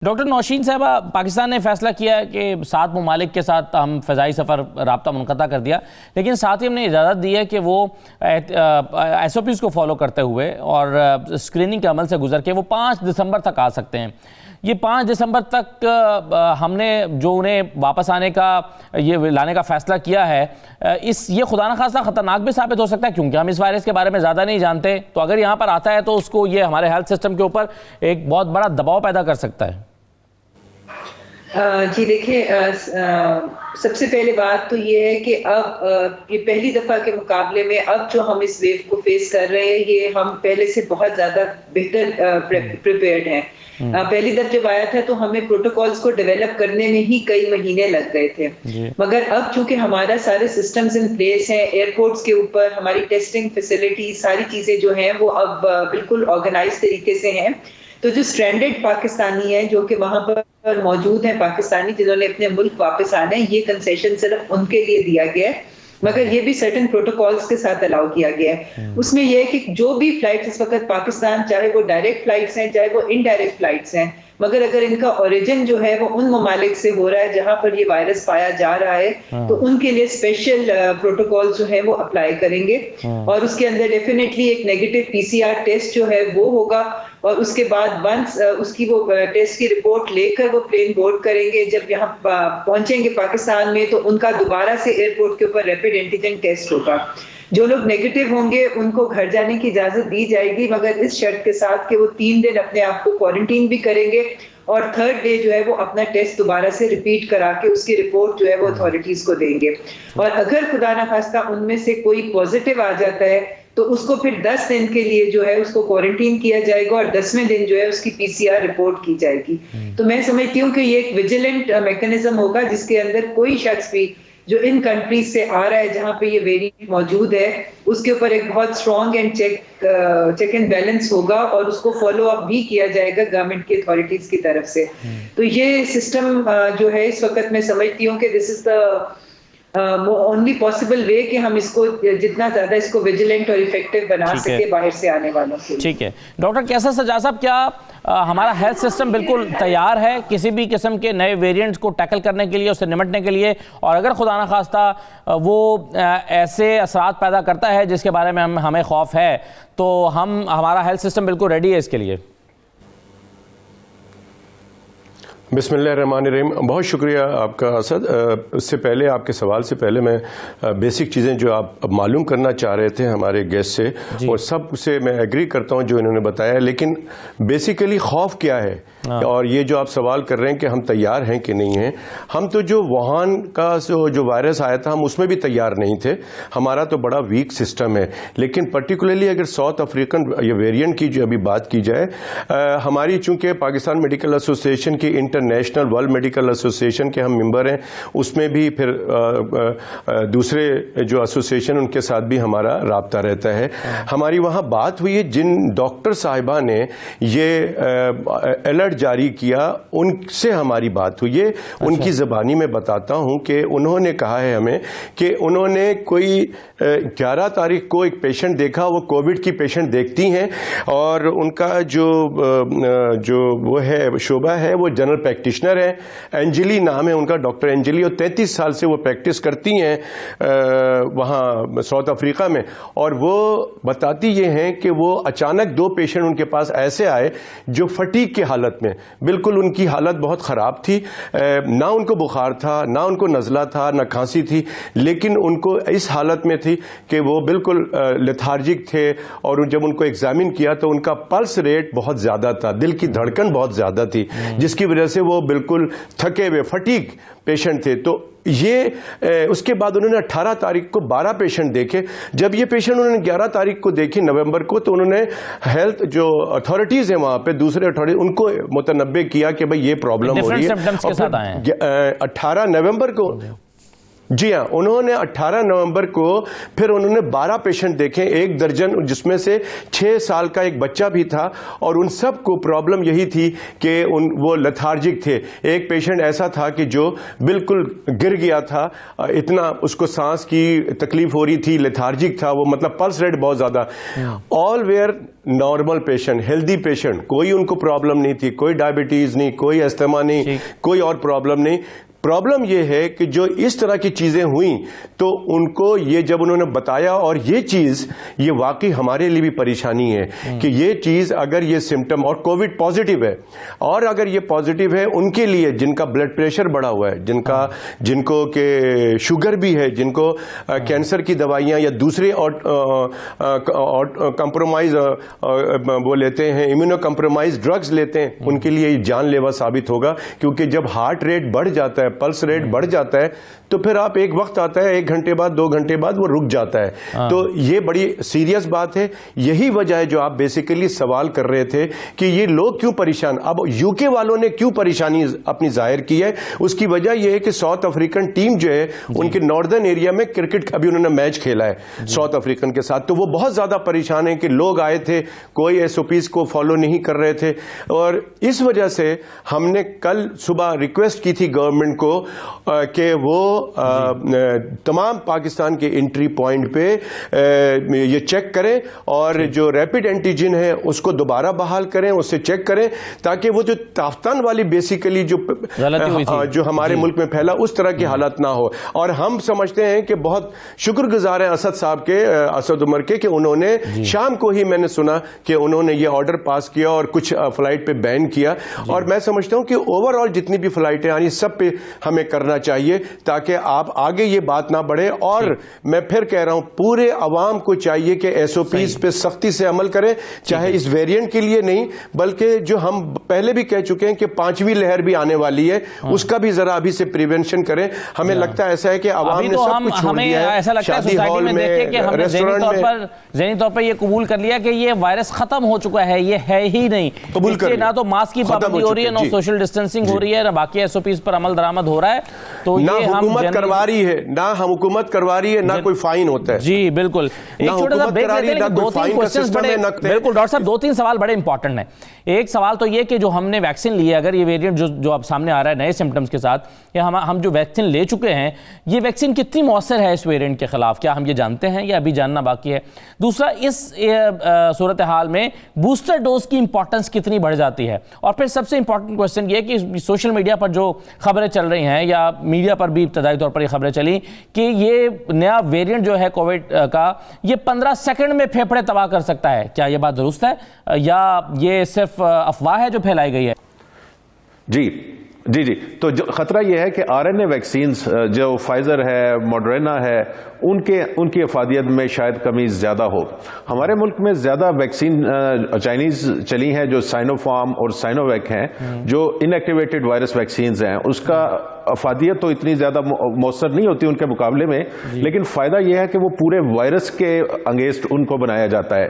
Doctor Nausheen साहबा, पाकिस्तान ने फैसला किया है कि 7 ममालिक के साथ हम फ़ज़ाई सफ़र रब्ता मुनक़ता कर दिया, लेकिन साथ ही हमने इजाज़त दी है कि वो SOPs को फॉलो करते हुए और स्क्रीनिंग के अमल से गुजर के वो 5 दिसंबर तक आ सकते हैं। ये 5 दिसंबर तक हमने जो उन्हें वापस आने का ये लाने का फ़ैसला किया है, ये खुदा न खास्ता ख़तरनाक भी साबित हो सकता है, क्योंकि हम इस वायरस के बारे में ज़्यादा नहीं जानते। तो अगर यहाँ पर आता है तो उसको ये हमारे हेल्थ सिस्टम के ऊपर एक बहुत बड़ा दबाव पैदा कर सकता है। जी देखिए, सबसे पहले बात तो ये है कि अब ये पहली दफ़ा के मुकाबले में अब जो हम इस वेव को फेस कर रहे हैं, ये हम पहले से बहुत ज़्यादा बेहतर प्रिपेयर्ड हैं। पहली दफ़ा जब आया था तो हमें प्रोटोकॉल्स को डेवलप करने में ही कई महीने लग गए थे, मगर अब चूंकि हमारा सारे सिस्टम्स इन प्लेस हैं, एयरपोर्ट्स के ऊपर हमारी टेस्टिंग फैसिलिटी सारी चीज़ें जो हैं वो अब बिल्कुल ऑर्गेनाइज तरीके से हैं। तो जो स्ट्रैंडेड पाकिस्तानी हैं जो कि वहां पर मौजूद हैं, पाकिस्तानी जिन्होंने अपने मुल्क वापस आना है, ये कंसेशन सिर्फ उनके लिए दिया गया है, मगर ये भी सर्टेन प्रोटोकॉल्स के साथ अलाउ किया गया है। उसमें यह है कि जो भी फ्लाइट इस वक्त पाकिस्तान, चाहे वो डायरेक्ट फ्लाइट्स हैं चाहे वो इनडायरेक्ट फ्लाइट्स हैं, मगर अगर इनका ओरिजिन जो है वो उन ममालिक से हो रहा है जहां पर ये वायरस पाया जा रहा है, तो उनके लिए स्पेशल प्रोटोकॉल जो है वो अप्लाई करेंगे और उसके अंदर डेफिनेटली एक नेगेटिव PCR टेस्ट जो है वो होगा और उसके बाद वंस उसकी वो टेस्ट की रिपोर्ट लेकर वो प्लेन बोर्ड करेंगे। जब यहाँ पहुंचेंगे पाकिस्तान में तो उनका दोबारा से एयरपोर्ट के ऊपर रैपिड एंटीजन टेस्ट होगा। जो लोग नेगेटिव होंगे उनको घर जाने की इजाजत दी जाएगी, मगर इस शर्त के साथ कि वो 3 दिन अपने आप को क्वारंटीन भी करेंगे और 3rd डे जो है वो अपना टेस्ट दोबारा से रिपीट करा के उसकी रिपोर्ट जो है वो अथॉरिटीज को देंगे। और अगर खुदा ना खास्ता उनमें से कोई पॉजिटिव आ जाता है तो उसको फिर 10 दिन के लिए जो है उसको क्वारंटीन किया जाएगा और 10वें दिन जो है उसकी PCR रिपोर्ट की जाएगी। तो मैं समझती हूँ कि ये एक विजिलेंट मैकेनिज्म होगा जिसके अंदर कोई शख्स भी जो इन कंट्रीज से आ रहा है जहां पे ये वेरिएंट मौजूद है, उसके ऊपर एक बहुत strong and check and balance होगा और उसको फॉलो अप भी किया जाएगा गवर्नमेंट की अथॉरिटीज की तरफ से। तो ये सिस्टम जो है इस वक्त मैं समझती हूँ कि this is the only possible way कि हम इसको जितना ज्यादा इसको विजिलेंट और इफेक्टिव बना सके बाहर से आने वालों के। ठीक है डॉक्टर कैसर सज्जाद साहब, क्या हमारा हेल्थ सिस्टम बिल्कुल तैयार है किसी भी किस्म के नए वेरिएंट्स को टैकल करने के लिए, उससे निपटने के लिए, और अगर खुदा ना खास्ता वो ऐसे असरात पैदा करता है जिसके बारे में हमें खौफ है, तो हमारा हेल्थ सिस्टम बिल्कुल रेडी है इसके लिए? बिस्मिल्लाहिर्रहमानिर्रहीम। बहुत शुक्रिया आपका असद। इससे पहले आपके सवाल से पहले मैं बेसिक चीज़ें जो आप मालूम करना चाह रहे थे हमारे गेस्ट से, और सब से मैं एग्री करता हूं जो इन्होंने बताया, लेकिन बेसिकली खौफ क्या है और ये जो आप सवाल कर रहे हैं कि हम तैयार हैं कि नहीं हैं, हम तो जो वुहान का जो वायरस आया था हम उसमें भी तैयार नहीं थे। हमारा तो बड़ा वीक सिस्टम है, लेकिन पर्टिकुलरली अगर साउथ अफ्रीकन वेरिएंट की जो अभी बात की जाए, हमारी चूंकि पाकिस्तान मेडिकल एसोसिएशन की इंटरनेशनल वर्ल्ड मेडिकल एसोसिएशन के हम मेंबर हैं, उसमें भी फिर दूसरे जो एसोसिएशन उनके साथ भी हमारा राब्ता रहता है। हमारी वहाँ बात हुई है, जिन डॉक्टर साहिबा ने ये अलर्ट जारी किया उनसे हमारी बात हुई है। उनकी ज़बानी में बताता हूं कि उन्होंने कहा है हमें कि उन्होंने कोई 11 तारीख को एक पेशेंट देखा, वो कोविड की पेशेंट देखती हैं, और उनका जो वो है शोबा है वो जनरल प्रैक्टिशनर है, एंजली नाम है उनका, डॉक्टर एंजली, और 33 साल से वो प्रैक्टिस करती हैं वहाँ साउथ अफ्रीका में। और वो बताती ये हैं कि वो अचानक 2 पेशेंट उनके पास ऐसे आए जो फटीग की हालत में, बिल्कुल उनकी हालत बहुत ख़राब थी, ना उनको बुखार था, ना उनको नज़ला था, ना खांसी थी, लेकिन उनको इस हालत में थी कि वो बिल्कुल लेथार्जिक थे। और जब उनको एग्जामिन किया तो उनका पल्स रेट बहुत ज़्यादा था, दिल की धड़कन बहुत ज़्यादा थी, जिसकी वजह से वो बिल्कुल थके हुए फटीग पेशेंट थे। तो ये उसके बाद उन्होंने 18 तारीख को 12 पेशेंट देखे। जब ये पेशेंट उन्होंने 11 तारीख को देखी नवंबर को, तो उन्होंने हेल्थ जो अथॉरिटीज़ हैं वहाँ पे, दूसरे अथॉरिटी, उनको मुतनब्बे किया कि भाई ये प्रॉब्लम हो रही है। और 18 नवंबर को जी हाँ, उन्होंने 18 नवंबर को फिर उन्होंने 12 पेशेंट देखे, 1 दर्जन, जिसमें से 6 साल का एक बच्चा भी था, और उन सब को प्रॉब्लम यही थी कि वो लेथार्जिक थे। एक पेशेंट ऐसा था कि जो बिल्कुल गिर गया था, इतना उसको सांस की तकलीफ हो रही थी, लेथार्जिक था वो, मतलब पल्स रेट बहुत ज्यादा। All were normal patient, healthy patient, कोई उनको प्रॉब्लम नहीं थी, कोई डायबिटीज नहीं, कोई अस्थमा नहीं, कोई और प्रॉब्लम नहीं। प्रॉब्लम यह है कि जो इस तरह की चीजें हुई तो उनको ये जब उन्होंने बताया, और ये चीज ये वाकई हमारे लिए भी परेशानी है कि ये चीज अगर ये सिम्टम, और कोविड पॉजिटिव है, और अगर ये पॉजिटिव है उनके लिए जिनका ब्लड प्रेशर बढ़ा हुआ है, जिनको के शुगर भी है, जिनको कैंसर की दवाइयां या दूसरे कंप्रोमाइज वो लेते हैं, इम्यूनो कंप्रोमाइज ड्रग्स लेते हैं, उनके लिए जानलेवा साबित होगा। क्योंकि जब हार्ट रेट बढ़ जाता है, पल्स रेट बढ़ जाता है, तो फिर आप एक वक्त आता है 1 घंटे बाद, 2 घंटे बाद वो रुक जाता है। तो ये बड़ी सीरियस बात है। यही वजह है जो आप बेसिकली सवाल कर रहे थे कि ये लोग क्यों परेशान, अब यूके वालों ने क्यों परेशानी अपनी जाहिर की है, उसकी वजह यह है कि साउथ अफ्रीकन टीम जो है उनके नॉर्दर्न एरिया में क्रिकेट अभी उन्होंने मैच खेला है साउथ अफ्रीकन के साथ, तो वो बहुत ज्यादा परेशान है कि लोग आए थे, कोई SOPs को फॉलो नहीं कर रहे थे। और इस वजह से हमने कल सुबह रिक्वेस्ट की थी गवर्नमेंट को कि वो तमाम पाकिस्तान के एंट्री पॉइंट पे ये चेक करें, और जो रैपिड एंटीजन है उसको दोबारा बहाल करें, उससे चेक करें, ताकि वो जो ताफ्तान वाली बेसिकली जो हमारे मुल्क में फैला उस तरह की हालत ना हो। और हम समझते हैं कि बहुत शुक्रगुजार हैं असद साहब के, असद उमर के, कि उन्होंने शाम को ही मैंने सुना कि उन्होंने ये ऑर्डर पास किया और कुछ फ्लाइट पे बैन किया। और मैं समझता हूं कि ओवरऑल जितनी भी फ्लाइटें आनी सब पे हमें करना चाहिए, ताकि आप आगे ये बात ना बढ़े। और मैं फिर कह रहा हूं, पूरे अवाम को चाहिए कि SOPs पे सख्ती से अमल करें, चाहे इस वेरिएंट के लिए नहीं, बल्कि जो हम पहले भी कह चुके हैं कि 5वीं लहर भी आने वाली है, उसका भी जरा अभी से प्रिवेंशन करें। हमें लगता है ऐसा है कि अवाम ने सब कुछ छोड़ दिया है, शादी हॉल में, रेस्टोरेंट में, ज़हनी तौर पर ये कबूल कर लिया कि ये वायरस खत्म हो चुका है, ये है ही नहीं। कबूल कर, ना तो मास्क की पाबंदी हो रही है, ना सोशल डिस्टेंसिंग हो रही है, ना बाकी SOPs पर अमल दरामद हो रहा है। तो ना हुकूमत करवा रही है, ना हम हुकूमत करवा रही है, ना कोई फाइन होता है। जी बिल्कुल। एक छोटा सा ब्रेक लेते हैं, 2-3 क्वेश्चंस बड़े, बिल्कुल डॉक्टर साहब 2-3 सवाल बड़े इंपॉर्टेंट हैं। एक सवाल तो ये कि जो हमने वैक्सीन ली है, अगर ये वेरिएंट जो अब सामने आ रहा है नए सिम्टम्स के साथ, या हम जो वैक्सीन ले चुके हैं, ये वैक्सीन कितनी मौसर है इस वेरिएंट के खिलाफ, क्या हम ये जानते हैं या अभी जानना बाकी है? दूसरा, इस सूरत हाल में बूस्टर डोज की इंपॉर्टेंस कितनी बढ़ जाती है? और फिर सबसे इंपॉर्टेंट क्वेश्चन ये कि सोशल मीडिया पर जो खबरें चल रही हैं, या मीडिया पर भी इब्तदाई तौर पर ये खबरें चली कि ये नया वेरिएंट जो है कोविड का, ये 15 सेकंड में फेफड़े तबाह कर सकता है, क्या ये बात दुरुस्त है या ये सिर्फ अफवाह है जो फैलाई गई है? जी, तो जो खतरा यह है कि RNA वैक्सीन जो फाइजर है, मॉडर्ना है, उनकी अफादियत में शायद कमी ज्यादा हो। हमारे मुल्क में ज्यादा वैक्सीन चाइनीज चली हैं, जो साइनोफार्म और साइनोवैक हैं, जो इनएक्टिवेटेड वायरस वैक्सीन हैं, उसका अफादियत तो इतनी ज्यादा मौसर नहीं होती उनके मुकाबले में, लेकिन फायदा यह है कि वो पूरे वायरस के अगेंस्ट उनको बनाया जाता है।